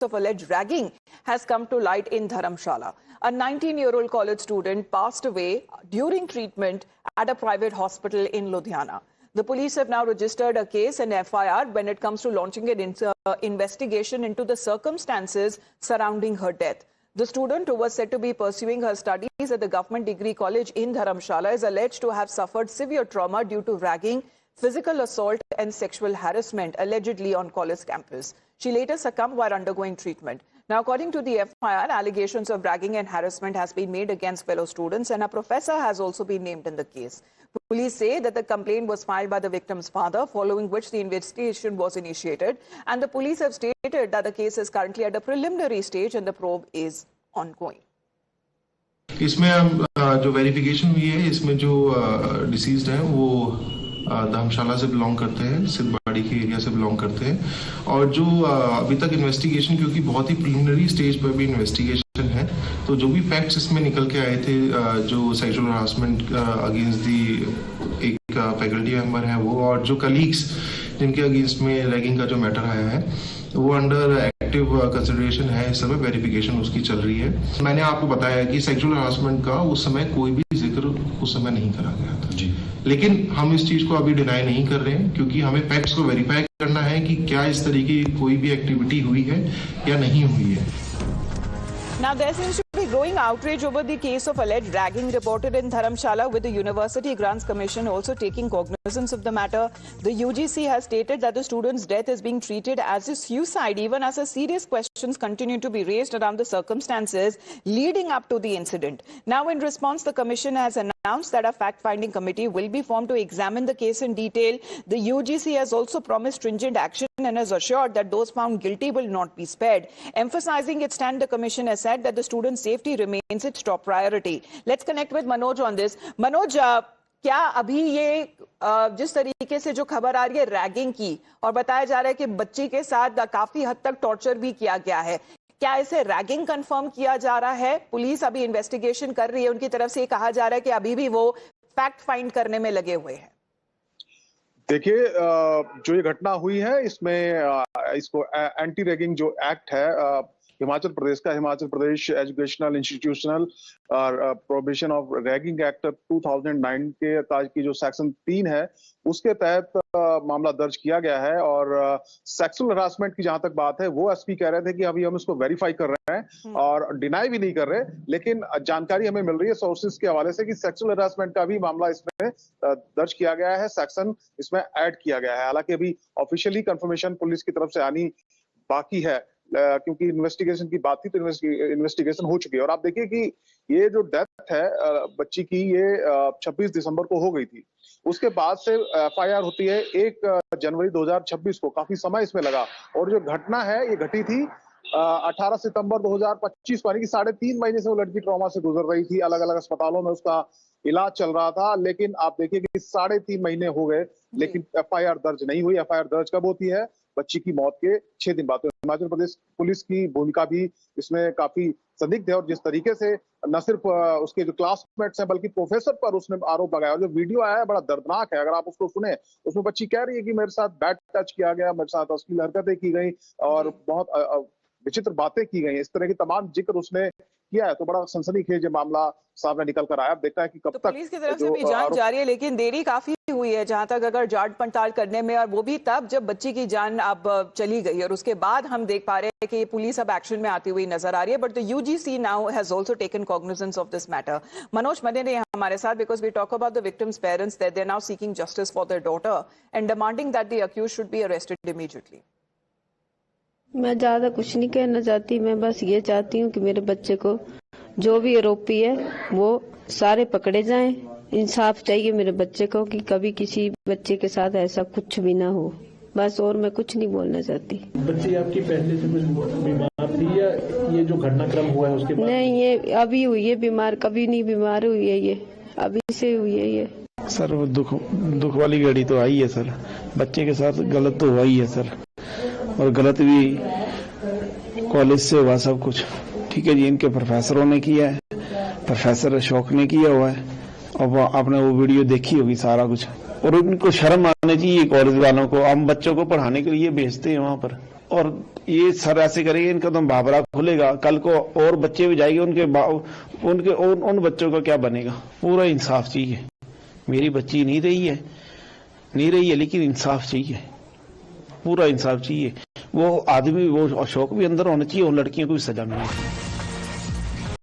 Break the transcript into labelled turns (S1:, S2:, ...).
S1: of alleged ragging has come to light in Dharamshala. A 19-year-old college student passed away during treatment at a private hospital in Ludhiana. The police have now registered a case and FIR when it comes to launching an investigation into the circumstances surrounding her death. The student, who was said to be pursuing her studies at the Government Degree College in Dharamshala, is alleged to have suffered severe trauma due to ragging, physical assault and sexual harassment allegedly on college campus. She later succumbed while undergoing treatment. Now, according to the FIR, allegations of ragging and harassment has been made against fellow students, and a professor has also been named in the case. Police say that the complaint was filed by the victim's father, following which the investigation was initiated, and the police have stated that the case is currently at a preliminary stage and the probe is ongoing.
S2: इसमें जो verification हुई है, इसमें जो deceased है वो धर्मशाला से belong करते हैं, सिद्धबाड़ी के एरिया से बिलोंग करते हैं, और जो अभी तक इन्वेस्टिगेशन, क्योंकि बहुत ही प्रिलिमिनरी स्टेज पर भी इन्वेस्टिगेशन है, तो जो भी फैक्ट्स इसमें निकल के आए थे, जो सेक्सुअल हरासमेंट अगेंस्ट दी एक फैकल्टी मेंबर है वो, और जो कलीग्स जिनके अगेंस्ट में रैगिंग का जो मैटर आया है वो अंडर एक्टिव कंसिडरेशन है। इस समय वेरिफिकेशन उसकी चल रही है। मैंने आपको बताया कि सेक्सुअल हरासमेंट का उस समय कोई भी जिक्र उस समय नहीं करा गया था जी, लेकिन हम इस चीज को अभी डिनाई नहीं कर रहे हैं, क्योंकि हमें फैक्ट्स को वेरीफाई करना है कि क्या इस तरीके की कोई भी एक्टिविटी हुई है या नहीं हुई है।
S1: Now, there seems to be growing outrage over the case of alleged ragging reported in Dharamshala, with the University Grants Commission also taking cognizance of the matter. The UGC has stated that the student's death is being treated as a suicide, even as serious questions continue to be raised around the circumstances leading up to the incident. Now, in response, the Commission has announced that a fact-finding committee will be formed to examine the case in detail. The UGC has also promised stringent action and has assured that those found guilty will not be spared. Emphasizing its stand, the Commission has said that the student's safety remains its top priority. Let's connect with Manoj on this. Manoj, क्या अभी ये जिस तरीके से जो खबर आ रही है रैगिंग की, और बताया जा रहा है कि बच्ची के साथ काफी हद तक टॉर्चर भी किया गया है, क्या इसे रैगिंग कंफर्म किया जा रहा है? पुलिस अभी इन्वेस्टिगेशन कर रही है, उनकी तरफ से कहा जा रहा है कि अभी भी वो फैक्ट फाइंड करने में लगे हुए हैं।
S3: देखिए, जो ये घटना हुई है इसमें इसको एंटी रैगिंग जो एक्ट है हिमाचल प्रदेश का, Himachal Pradesh educational institutional prohibition of ragging act 2009 के की जो सेक्शन 3 है उसके तहत मामला दर्ज किया गया है। और सेक्सुअल हरासमेंट की जहां तक बात है, वो एसपी कह रहे थे कि अभी हम इसको वेरीफाई कर रहे हैं और डिनाई भी नहीं कर रहे, लेकिन जानकारी हमें मिल रही है सोर्सेज के हवाले से कि सेक्सुअल हरासमेंट का भी मामला इसमें दर्ज किया गया है, सेक्शन इसमें ऐड किया गया है। हालांकि अभी ऑफिशियली कंफर्मेशन पुलिस की तरफ से आनी बाकी है, क्योंकि इन्वेस्टिगेशन की बात थी तो इन्वेस्टिगेशन हो चुकी है। और आप देखिए कि ये जो डेथ है बच्ची की, ये 26 दिसंबर को हो गई थी। उसके बाद से एफआईआर होती है 1 जनवरी 2026 को, काफी समय इसमें लगा। और जो घटना है ये घटी थी 18 सितंबर 2025 को, यानी कि 3.5 महीने से वो लड़की ट्रॉमा से गुजर रही थी, अलग अलग अस्पतालों में उसका इलाज चल रहा था। लेकिन आप देखिए कि 3.5 महीने हो गए, लेकिन एफआईआर दर्ज नहीं हुई। एफआईआर दर्ज कब होती है? बच्ची की मौत के 6 दिन बाद। हिमाचल प्रदेश पुलिस की भूमिका भी इसमें काफी संदिग्ध है, और जिस तरीके से न सिर्फ उसके जो क्लासमेट्स हैं बल्कि प्रोफेसर पर उसने आरोप लगाया, और जो वीडियो आया है बड़ा दर्दनाक है। अगर आप उसको सुने, उसमें बच्ची कह रही है कि मेरे साथ बैड टच किया गया, मेरे साथ अश्लील हरकतें की गई और बहुत विचित्र बातें की गई। इस तरह की तमाम जिक्र उसने किया है, तो बड़ा सनसनीखेज मामला सामने निकल कर आया। अब देखता है कि कब तक
S1: पुलिस की तरफ से भी जांच जारी है, लेकिन देरी काफी हुई है जहां तक अगर जांच पड़ताल करने में, और वो भी तब जब बच्ची की जान अब चली गई, और उसके बाद हम देख पा रहे हैं कि पुलिस अब एक्शन में आती हुई नजर आ रही है। But the UGC now has also taken cognizance of this matter. Manoj Madan है हमारे साथ, because we talk about the victims parents, they are now seeking justice for their daughter and demanding that the accused should be arrested immediately.
S4: मैं ज्यादा कुछ नहीं कहना चाहती, मैं बस ये चाहती हूँ कि मेरे बच्चे को जो भी आरोपी है वो सारे पकड़े जाएं। इंसाफ चाहिए मेरे बच्चे को, कि कभी किसी बच्चे के साथ ऐसा कुछ भी ना हो, बस। और मैं कुछ नहीं बोलना चाहती।
S5: बच्ची आपकी पहले से कुछ बीमार थी या ये जो घटनाक्रम हुआ है उसके बाद?
S4: नहीं, ये अभी हुई है बीमार, कभी नहीं बीमार हुई है, ये अभी से हुई है ये।
S6: सर वो दुख वाली घड़ी तो आई है सर, बच्चे के साथ गलत तो हुआ ही है सर, और गलत भी कॉलेज से हुआ सब कुछ। ठीक है जी, इनके प्रोफेसरों ने किया है, प्रोफेसर अशोक ने किया हुआ है, और आपने वो वीडियो देखी होगी सारा कुछ। और उनको शर्म आनी चाहिए कॉलेज वालों को, हम बच्चों को पढ़ाने के लिए भेजते हैं वहाँ पर। और ये सर ऐसे करेंगे, इनका तो बाबरा खुलेगा, कल को और बच्चे भी जाएंगे, उन बच्चों का क्या बनेगा। पूरा इंसाफ चाहिए। मेरी बच्ची नहीं रही है, लेकिन इंसाफ चाहिए, पूरा इंसाफ चाहिए। वो आदमी, वो शौक भी अंदर होना चाहिए, और लड़कियों को भी सजा मिले।